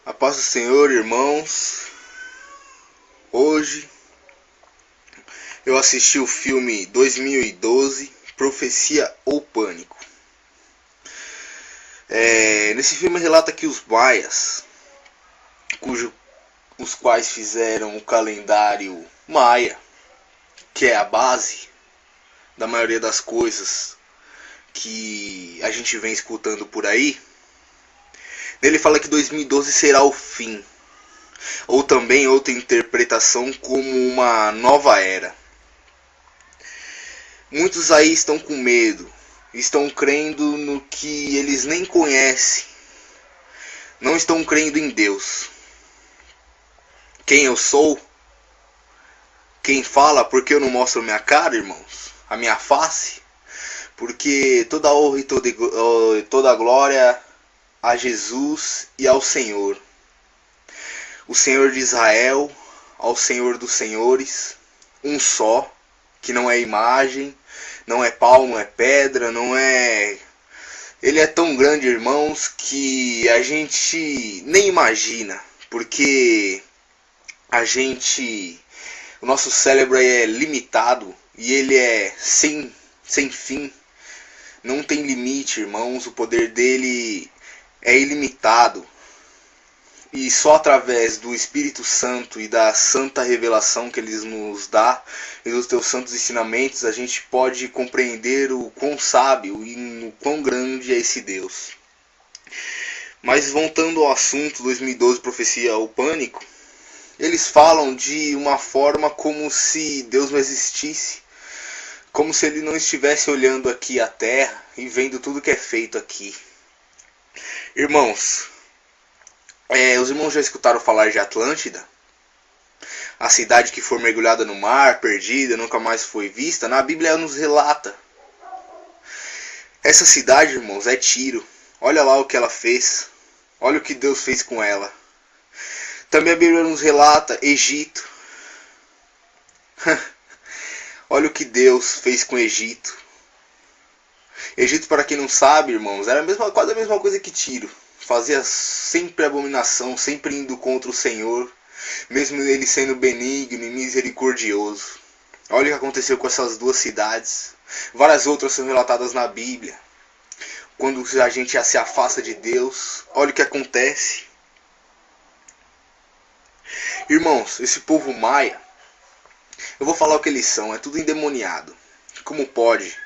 A paz do Senhor, irmãos. Hoje eu assisti o filme 2012, Profecia ou Pânico. Nesse filme relata que os maias, os quais fizeram o calendário maia, que é a base da maioria das coisas que a gente vem escutando por aí, ele fala que 2012 será o fim, ou também outra interpretação como uma nova era. Muitos aí estão com medo, estão crendo no que eles nem conhecem, não estão crendo em Deus. Quem eu sou? Quem fala? Porque eu não mostro minha cara, irmãos? A minha face? Porque toda honra e toda glória a Jesus e ao Senhor. O Senhor de Israel, ao Senhor dos Senhores, um só, que não é imagem, não é pau, não é pedra, não é... Ele é tão grande, irmãos, que a gente nem imagina, porque o nosso cérebro é limitado e ele é sem fim, não tem limite, irmãos, o poder dele é ilimitado. E só através do Espírito Santo e da santa revelação que ele nos dá e dos teus santos ensinamentos, a gente pode compreender o quão sábio e o quão grande é esse Deus. Mas voltando ao assunto 2012, Profecia ou Pânico, eles falam de uma forma como se Deus não existisse, como se ele não estivesse olhando aqui a terra e vendo tudo que é feito aqui. Irmãos, os irmãos já escutaram falar de Atlântida? A cidade que foi mergulhada no mar, perdida, nunca mais foi vista. Na Bíblia nos relata. Essa cidade, irmãos, é Tiro. Olha lá o que ela fez. Olha o que Deus fez com ela. Também a Bíblia nos relata Egito. Olha o que Deus fez com Egito. Egito, para quem não sabe, irmãos, era quase a mesma coisa que Tiro. Fazia sempre abominação, sempre indo contra o Senhor, mesmo ele sendo benigno e misericordioso. Olha o que aconteceu com essas duas cidades. Várias outras são relatadas na Bíblia. Quando a gente já se afasta de Deus, olha o que acontece. Irmãos, esse povo maia, eu vou falar o que eles são, é tudo endemoniado. Como pode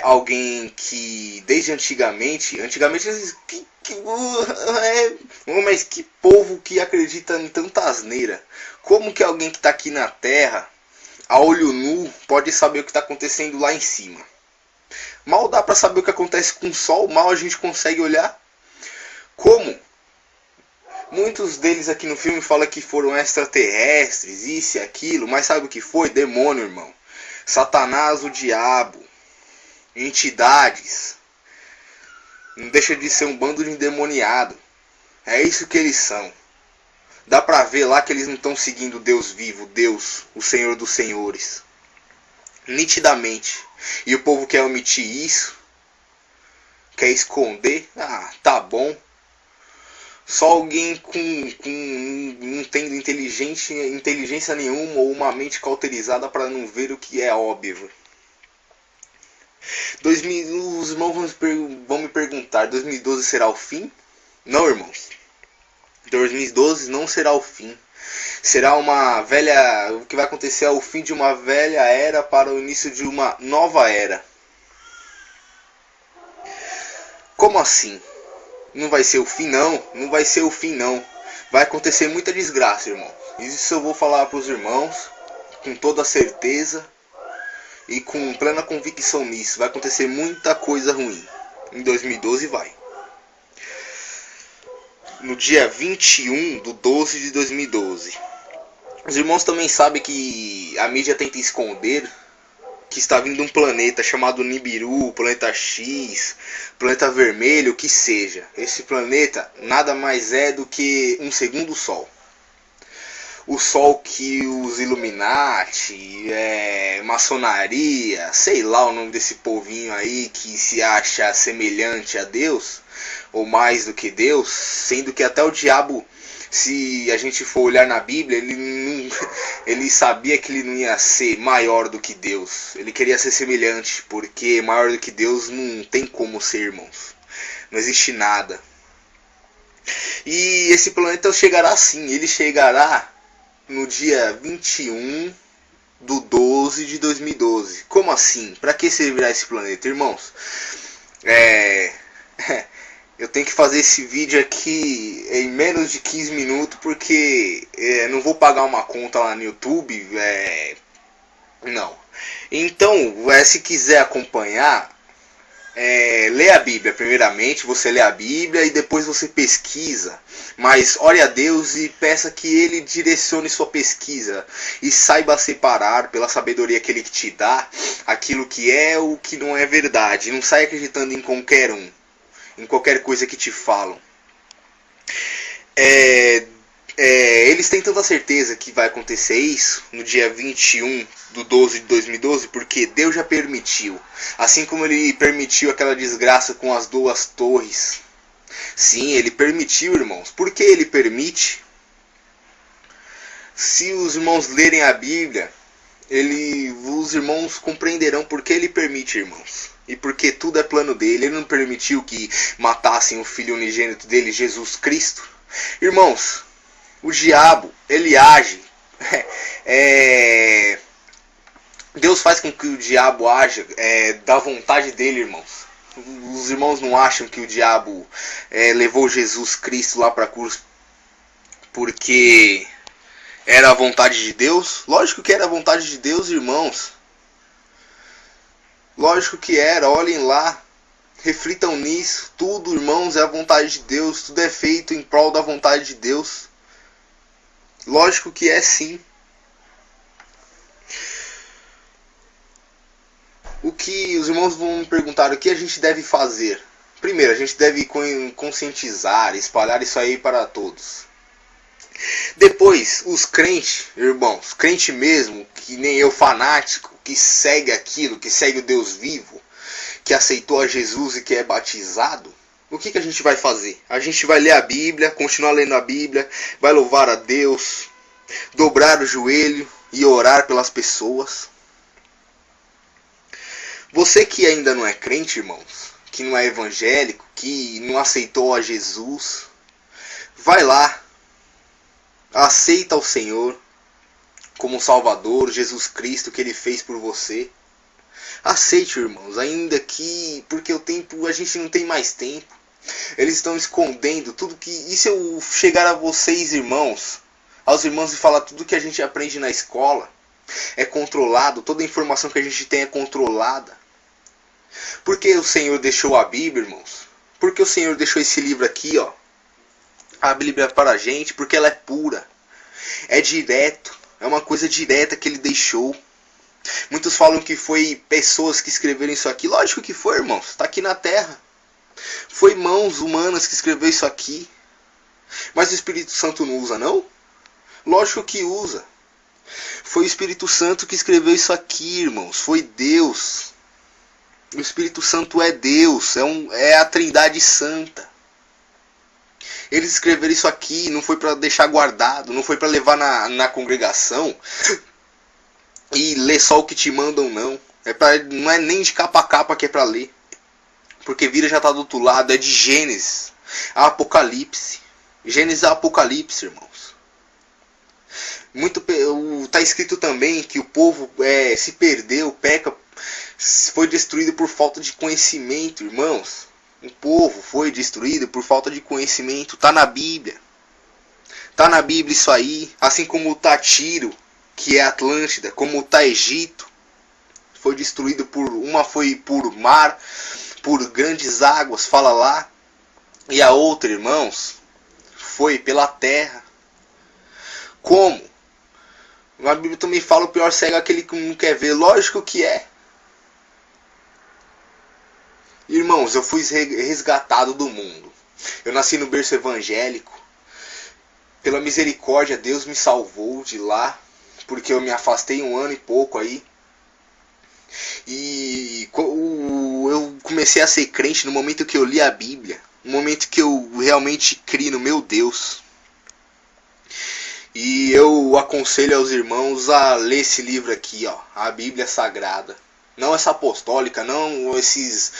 alguém que desde antigamente mas que povo que acredita em tanta asneira? Como que alguém que está aqui na terra, a olho nu, pode saber o que está acontecendo lá em cima? Mal dá para saber o que acontece com o sol, mal a gente consegue olhar. Como? Muitos deles aqui no filme falam que foram extraterrestres, isso e aquilo, mas sabe o que foi? Demônio, irmão. Satanás, o diabo. Entidades. Não deixa de ser um bando de endemoniado. É isso que eles são. Dá pra ver lá que eles não estão seguindo Deus vivo, Deus, o Senhor dos Senhores. Nitidamente. E o povo quer omitir isso? Quer esconder? Ah, tá bom. Só alguém não tendo inteligência nenhuma ou uma mente cauterizada para não ver o que é óbvio. Os irmãos vão me perguntar, 2012 será o fim? Não, irmãos. 2012 não será o fim. Será o que vai acontecer é o fim de uma velha era para o início de uma nova era. Como assim? Não vai ser o fim não? Não vai ser o fim não. Vai acontecer muita desgraça, irmão. Isso eu vou falar para os irmãos com toda certeza. E com plena convicção nisso, vai acontecer muita coisa ruim. Em 2012 vai. No dia 21 de 12 de 2012. Os irmãos também sabem que a mídia tenta esconder que está vindo um planeta chamado Nibiru, planeta X, planeta vermelho, o que seja. Esse planeta nada mais é do que um segundo sol. o sol que os Illuminati, maçonaria, sei lá o nome desse povinho aí que se acha semelhante a Deus, ou mais do que Deus, sendo que até o diabo, se a gente for olhar na Bíblia, ele sabia que ele não ia ser maior do que Deus. Ele queria ser semelhante, porque maior do que Deus não tem como ser, irmãos. Não existe nada. E esse planeta chegará sim, ele chegará no dia 21/12/2012. Como assim? Para que servirá esse planeta, irmãos? Eu tenho que fazer esse vídeo aqui em menos de 15 minutos, porque não vou pagar uma conta lá no YouTube, não. Então, se quiser acompanhar, lê a Bíblia primeiramente, você lê a Bíblia e depois você pesquisa, mas ore a Deus e peça que Ele direcione sua pesquisa e saiba separar pela sabedoria que Ele te dá aquilo que é o que não é verdade. Não saia acreditando em qualquer um, em qualquer coisa que te falam. Eles têm tanta certeza que vai acontecer isso no dia 21/12/2012, porque Deus já permitiu. Assim como Ele permitiu aquela desgraça com as 2 torres. Sim, Ele permitiu, irmãos. Por que Ele permite? Se os irmãos lerem a Bíblia, os irmãos compreenderão por que Ele permite, irmãos. E porque tudo é plano dele. Ele não permitiu que matassem o Filho unigênito dele, Jesus Cristo. Irmãos, o diabo, ele age. Deus faz com que o diabo haja da vontade dele, irmãos. Os irmãos não acham que o diabo levou Jesus Cristo lá para a cruz porque era a vontade de Deus? Lógico que era a vontade de Deus, irmãos. Lógico que era, olhem lá. Reflitam nisso. Tudo, irmãos, é a vontade de Deus. Tudo é feito em prol da vontade de Deus. Lógico que é sim. O que os irmãos vão me perguntar, o que a gente deve fazer? Primeiro, a gente deve conscientizar, espalhar isso aí para todos. Depois, os crentes, irmãos, crente mesmo, que nem eu, fanático, que segue aquilo, que segue o Deus vivo, que aceitou a Jesus e que é batizado, o que a gente vai fazer? A gente vai ler a Bíblia, continuar lendo a Bíblia, vai louvar a Deus, dobrar o joelho e orar pelas pessoas. Você que ainda não é crente, irmãos, que não é evangélico, que não aceitou a Jesus, vai lá, aceita o Senhor como Salvador, Jesus Cristo, que Ele fez por você. Aceite, irmãos, ainda que, porque o tempo, a gente não tem mais tempo. Eles estão escondendo tudo que... E se eu chegar a vocês, irmãos, aos irmãos, e falar tudo que a gente aprende na escola é controlado, toda a informação que a gente tem é controlada? Por que o Senhor deixou a Bíblia, irmãos? Por que o Senhor deixou esse livro aqui, ó? A Bíblia para a gente, porque ela é pura. É direto. É uma coisa direta que Ele deixou. Muitos falam que foi pessoas que escreveram isso aqui. Lógico que foi, irmãos. Está aqui na terra. Foi mãos humanas que escreveu isso aqui. Mas o Espírito Santo não usa, não? Lógico que usa. Foi o Espírito Santo que escreveu isso aqui, irmãos. Foi Deus. O Espírito Santo é Deus. É a Trindade Santa. Eles escreveram isso aqui. Não foi para deixar guardado. Não foi para levar na congregação e ler só o que te mandam, não. Não é nem de capa a capa que é para ler. Porque vira já está do outro lado. É de Gênesis a Apocalipse. Gênesis a Apocalipse, irmãos. Está escrito também que o povo se perdeu, peca, foi destruído por falta de conhecimento, irmãos. O povo foi destruído por falta de conhecimento. Está na Bíblia. Está na Bíblia isso aí. Assim como está Tiro, que é Atlântida, como está Egito. Foi destruído uma foi por mar, por grandes águas, fala lá. E a outra, irmãos, foi pela terra. Como? A Bíblia também fala: o pior cego é aquele que não quer ver. Lógico que é. Irmãos, eu fui resgatado do mundo. Eu nasci no berço evangélico. Pela misericórdia, Deus me salvou de lá, porque eu me afastei 1 ano e pouco aí. E eu comecei a ser crente no momento que eu li a Bíblia, no momento que eu realmente criei no meu Deus. E eu aconselho aos irmãos a ler esse livro aqui, ó, a Bíblia Sagrada. Não essa apostólica, não esses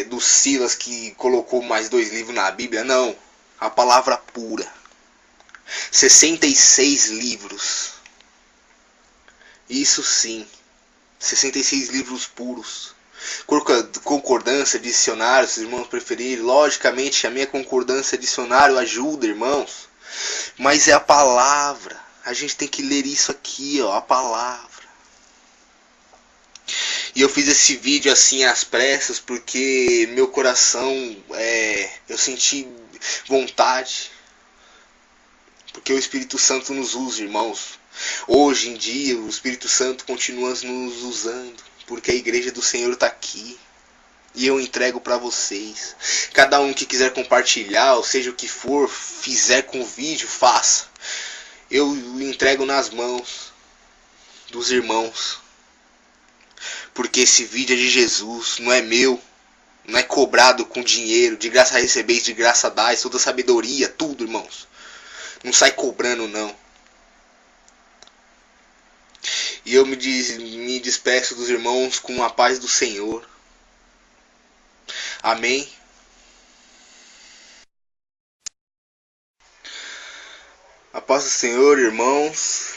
do Silas que colocou mais 2 livros na Bíblia, não. A palavra pura. 66 livros. Isso sim. 66 livros puros. Concordância, dicionário, se os irmãos preferirem. Logicamente, a minha concordância, dicionário ajuda, irmãos. Mas é a palavra. A gente tem que ler isso aqui, ó, a palavra. E eu fiz esse vídeo assim às pressas porque meu coração, eu senti vontade. Porque o Espírito Santo nos usa, irmãos. Hoje em dia o Espírito Santo continua nos usando, porque a igreja do Senhor está aqui. E eu entrego para vocês. Cada um que quiser compartilhar, ou seja o que for, fizer com o vídeo, faça. Eu entrego nas mãos dos irmãos. Porque esse vídeo é de Jesus, não é meu. Não é cobrado com dinheiro. De graça recebeis, de graça dais. Toda sabedoria, tudo, irmãos. Não sai cobrando, não. E eu me despeço dos irmãos com a paz do Senhor. Amém. A paz do Senhor, irmãos.